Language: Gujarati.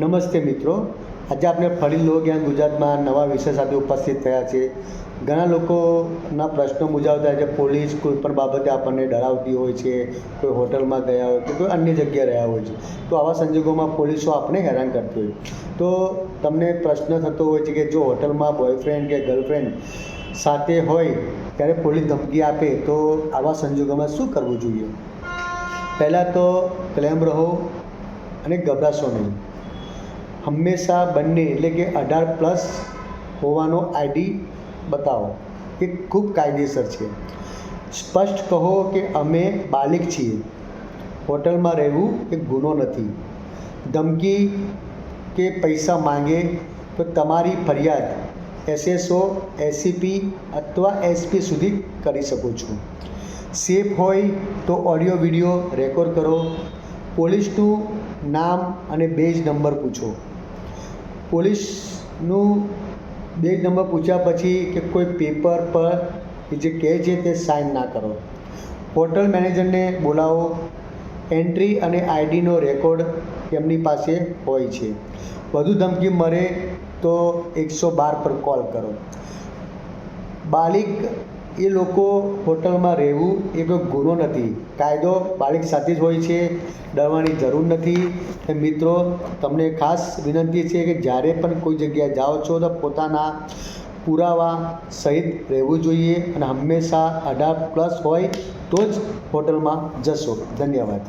નમસ્તે મિત્રો, આજે આપણે ફરી લોક જ્ઞાન ગુજરાતમાં નવા વિષય સાથે ઉપસ્થિત થયા છે. ઘણા લોકોના પ્રશ્નો મૂંઝવતા છે. પોલીસ કોઈ પણ બાબતે આપણને ડરાવતી હોય છે, કોઈ હોટલમાં ગયા હોય કે કોઈ અન્ય જગ્યાએ રહ્યા હોય છે, તો આવા સંજોગોમાં પોલીસો આપણે હેરાન કરતી હોય. તો તમને પ્રશ્ન થતો હોય છે કે જો હોટલમાં બોયફ્રેન્ડ કે ગર્લફ્રેન્ડ સાથે હોય ત્યારે પોલીસ ધમકી આપે તો આવા સંજોગોમાં શું કરવું જોઈએ? પહેલાં તો ક્લેમ રહો અને ગભરાશો નહીં. હંમેશા બંને એટલે કે 18+ હોવાનો આઈડી બતાવો, એ ખૂબ કાયદેસર છે. સ્પષ્ટ કહો કે અમે બાલિક છીએ, હોટલમાં રહેવું એ ગુનો નથી. ધમકી કે પૈસા માંગે તો તમારી ફરિયાદ SSO, ACP અથવા SP સુધી કરી શકો છો. સેફ હોય તો ઓડિયો વિડીયો રેકોર્ડ કરો. પોલીસનું નામ અને બેજ નંબર પૂછો. પોલીસનું બેજ નંબર પૂછ્યા પછી કે કોઈ પેપર પર જે કહે છે તે સાઇન ના કરો. હોટલ મેનેજરને બોલાવો. એન્ટ્રી અને આઈડીનો રેકોર્ડ તેમની પાસે હોય છે. વધુ ધમકી મળે તો 112 પર કોલ કરો. બાલિક એ લોકો હોટલમાં રહેવું એ કોઈ ગુનો નથી. કાયદો બાલિક સાથે જ હોય છે, ડરવાની જરૂર નથી. મિત્રો, તમને ખાસ વિનંતી છે કે જ્યારે પણ કોઈ જગ્યાએ જાઓ છો તો પોતાના પુરાવા સહિત રહેવું જોઈએ અને હંમેશા 18+ હોય તો જ હોટલમાં જશો. ધન્યવાદ.